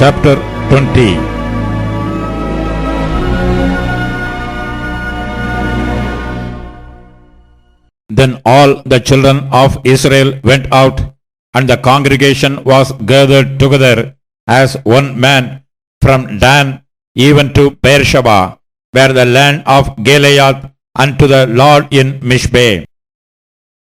Chapter 20. Then all the children of Israel went out, and the congregation was gathered together as one man from Dan even to Beersheba, where the land of Gilead, unto the Lord in Mishpe.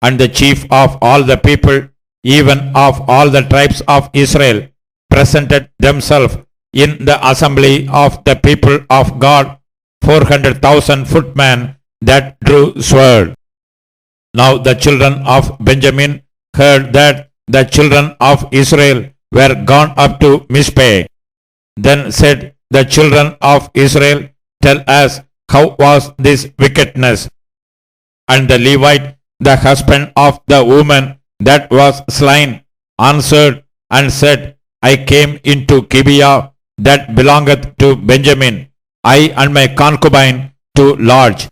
And the chief of all the people, even of all the tribes of Israel, presented themselves in the assembly of the people of God, 400,000 footmen that drew sword. Now the children of Benjamin heard that the children of Israel were gone up to Mizpeh. Then said the children of Israel, Tell us, how was this wickedness? And the Levite, the husband of the woman that was slain, answered and said, I came into Gibeah that belongeth to Benjamin, I and my concubine, to lodge.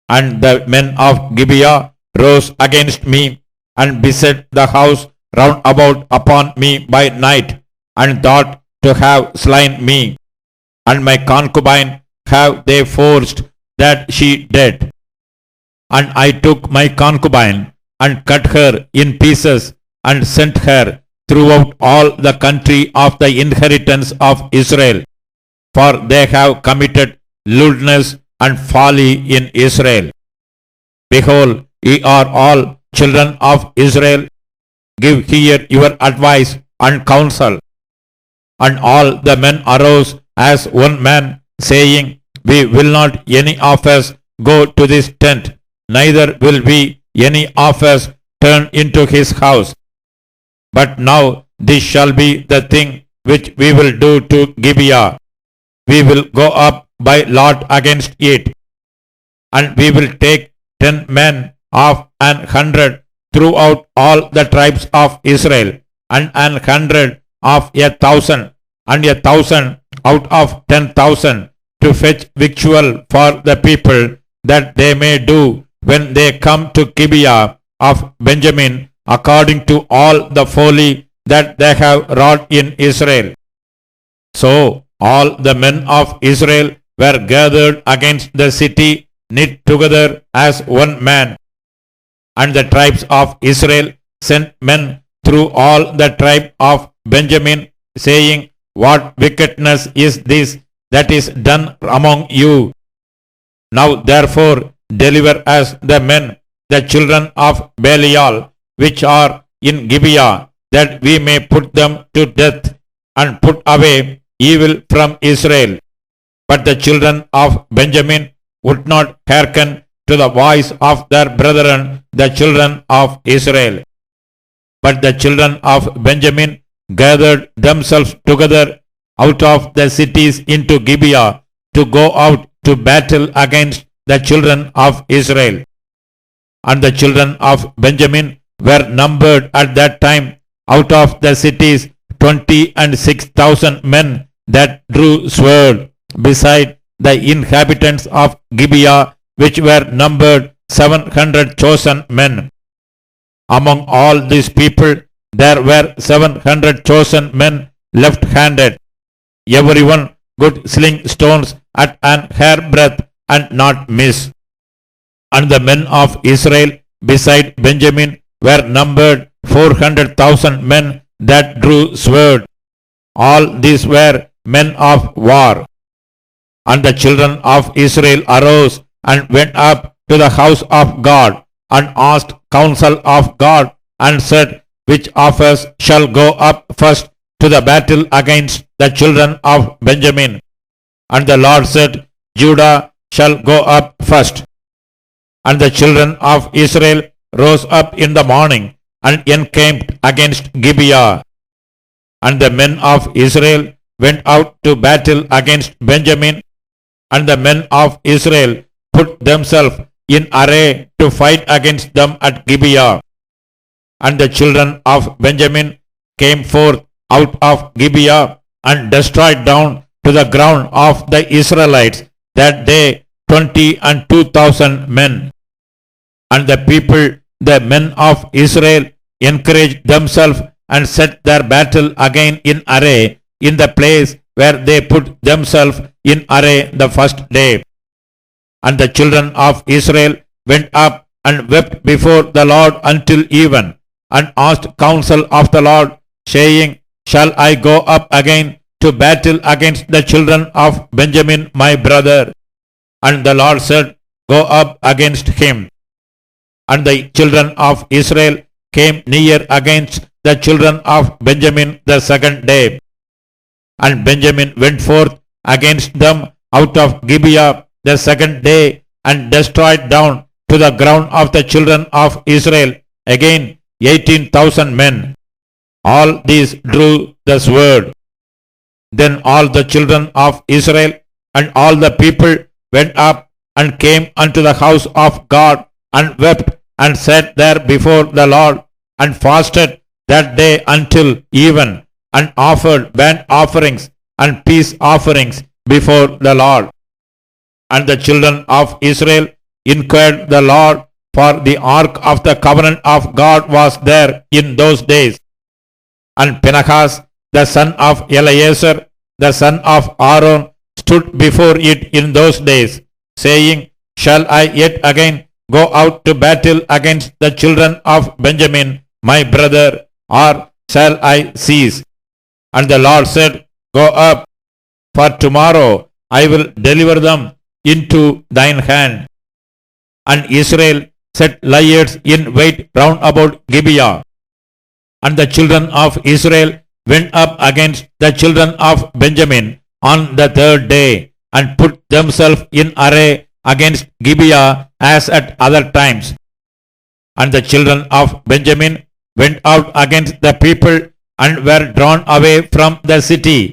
And the men of Gibeah rose against me, and beset the house round about upon me by night, and thought to have slain me. And my concubine have they forced that she dead. And I took my concubine, and cut her in pieces, and sent her throughout all the country of the inheritance of Israel, for they have committed lewdness and folly in Israel. Behold, ye are all children of Israel, give here your advice and counsel. And all the men arose as one man, saying, We will not any of us go to this tent, neither will we any of us turn into his house. But now this shall be the thing which we will do to Gibeah. We will go up by lot against it, and we will take 10 men of 100 throughout all the tribes of Israel, and 100 of 1,000, and 1,000 out of 10,000, to fetch victual for the people, that they may do when they come to Gibeah of Benjamin, according to all the folly that they have wrought in Israel. So all the men of Israel were gathered against the city, knit together as one man. And the tribes of Israel sent men through all the tribe of Benjamin, saying, What wickedness is this that is done among you? Now therefore deliver us the men, the children of Belial, which are in Gibeah, that we may put them to death, and put away evil from Israel. But the children of Benjamin would not hearken to the voice of their brethren, the children of Israel. But the children of Benjamin gathered themselves together out of the cities into Gibeah, to go out to battle against the children of Israel. And the children of Benjamin were numbered at that time out of the cities 26,000 men that drew sword, beside the inhabitants of Gibeah, which were numbered 700 chosen men. Among all these people there were 700 chosen men left-handed. Everyone could sling stones at an hairbreadth and not miss. And the men of Israel beside Benjamin were numbered 400,000 men that drew sword. All these were men of war. And the children of Israel arose and went up to the house of God, and asked counsel of God, and said, Which of us shall go up first to the battle against the children of Benjamin? And the Lord said, Judah shall go up first. And the children of Israel rose up in the morning, and encamped against Gibeah. And the men of Israel went out to battle against Benjamin, and the men of Israel put themselves in array to fight against them at Gibeah. And the children of Benjamin came forth out of Gibeah, and destroyed down to the ground of the Israelites that day 22,000 men. And the people, the men of Israel, encouraged themselves, and set their battle again in array in the place where they put themselves in array the first day. And the children of Israel went up and wept before the Lord until even, and asked counsel of the Lord, saying, Shall I go up again to battle against the children of Benjamin my brother? And the Lord said, Go up against him. And the children of Israel came near against the children of Benjamin the second day. And Benjamin went forth against them out of Gibeah the second day, and destroyed down to the ground of the children of Israel again 18,000 men. All these drew the sword. Then all the children of Israel and all the people went up and came unto the house of God, and wept and sat there before the Lord, and fasted that day until even, and offered burnt offerings and peace offerings before the Lord. And the children of Israel inquired the Lord, for the ark of the covenant of God was there in those days. And Phinehas, the son of Eleazar, the son of Aaron, stood before it in those days, saying, Shall I yet again go out to battle against the children of Benjamin, my brother, or shall I cease? And the Lord said, Go up, for tomorrow I will deliver them into thine hand. And Israel set liers in wait round about Gibeah. And the children of Israel went up against the children of Benjamin on the third day, and put themselves in array against Gibeah as at other times. And the children of Benjamin went out against the people, and were drawn away from the city.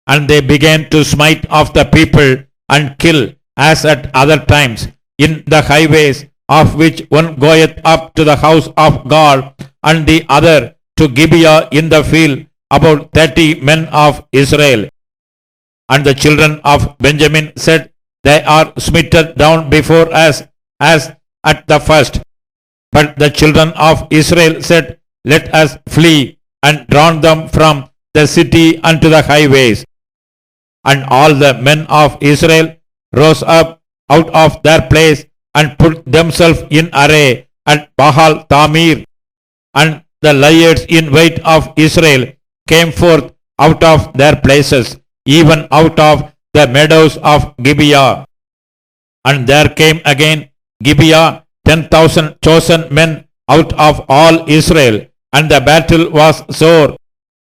And they began to smite of the people, and kill as at other times in the highways, of which one goeth up to the house of God, and the other to Gibeah in the field, about 30 men of Israel. And the children of Benjamin said, They are smitten down before us as at the first. But the children of Israel said, Let us flee, and drawn them from the city unto the highways. And all the men of Israel rose up out of their place, and put themselves in array at Baal Tamir. And the liers in wait of Israel came forth out of their places, even out of the meadows of Gibeah. And there came again Gibeah 10,000 chosen men out of all Israel, and the battle was sore,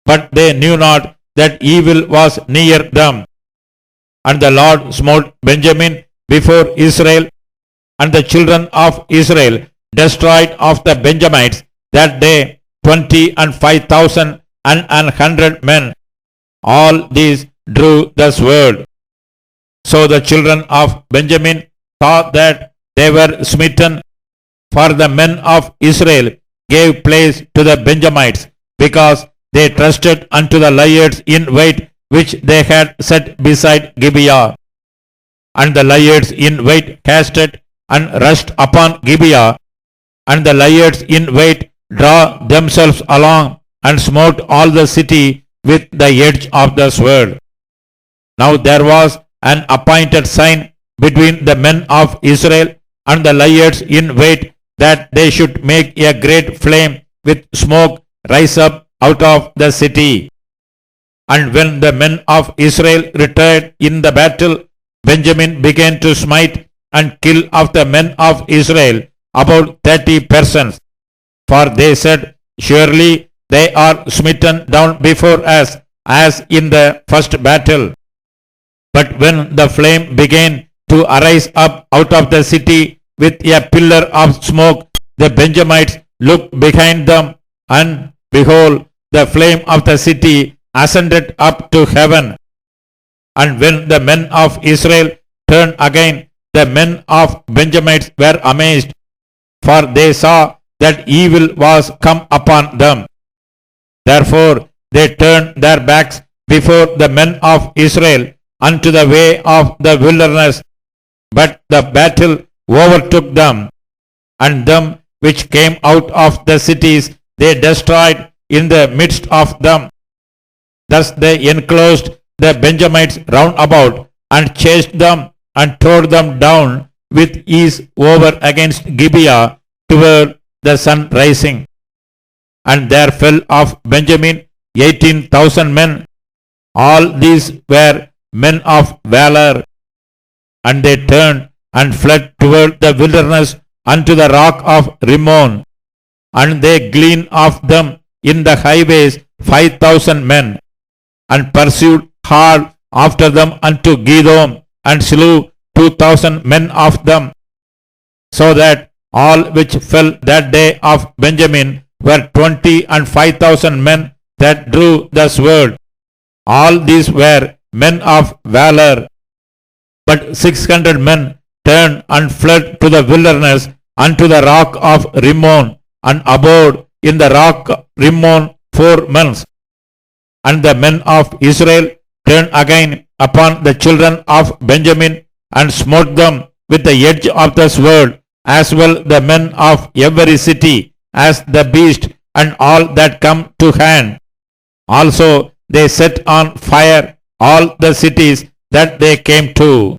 but they knew not that evil was near them. And the Lord smote Benjamin before Israel, and the children of Israel destroyed of the Benjamites that day 25,000 and 100 men. All these drew the sword. So the children of Benjamin saw that they were smitten, for the men of Israel gave place to the Benjamites, because they trusted unto the liers in wait which they had set beside Gibeah. And the liers in wait casted and rushed upon Gibeah, and the liers in wait draw themselves along, and smote all the city with the edge of the sword. Now there was an appointed sign between the men of Israel and the liers in wait, that they should make a great flame with smoke rise up out of the city. And when the men of Israel retired in the battle, Benjamin began to smite and kill of the men of Israel about 30 persons. For they said, Surely they are smitten down before us, as in the first battle. But when the flame began to arise up out of the city with a pillar of smoke, the Benjamites looked behind them, and behold, the flame of the city ascended up to heaven. And when the men of Israel turned again, the men of Benjamites were amazed, for they saw that evil was come upon them. Therefore they turned their backs before the men of Israel unto the way of the wilderness, but the battle overtook them, and them which came out of the cities they destroyed in the midst of them. Thus they enclosed the Benjamites round about, and chased them, and tore them down with ease over against Gibeah toward the sun rising. And there fell of Benjamin 18,000 men. All these were men of valor. And they turned and fled toward the wilderness unto the rock of Rimmon. And they gleaned of them in the highways 5,000 men, and pursued hard after them unto Gidom, and slew 2,000 men of them, so that all which fell that day of Benjamin were 20 and 5,000 men that drew the sword. All these were men of valor. But 600 men turned and fled to the wilderness unto the rock of Rimmon, and abode in the rock Rimmon 4 months. And the men of Israel turned again upon the children of Benjamin, and smote them with the edge of the sword, as well the men of every city as the beast, and all that come to hand. Also they set on fire all the cities that they came to.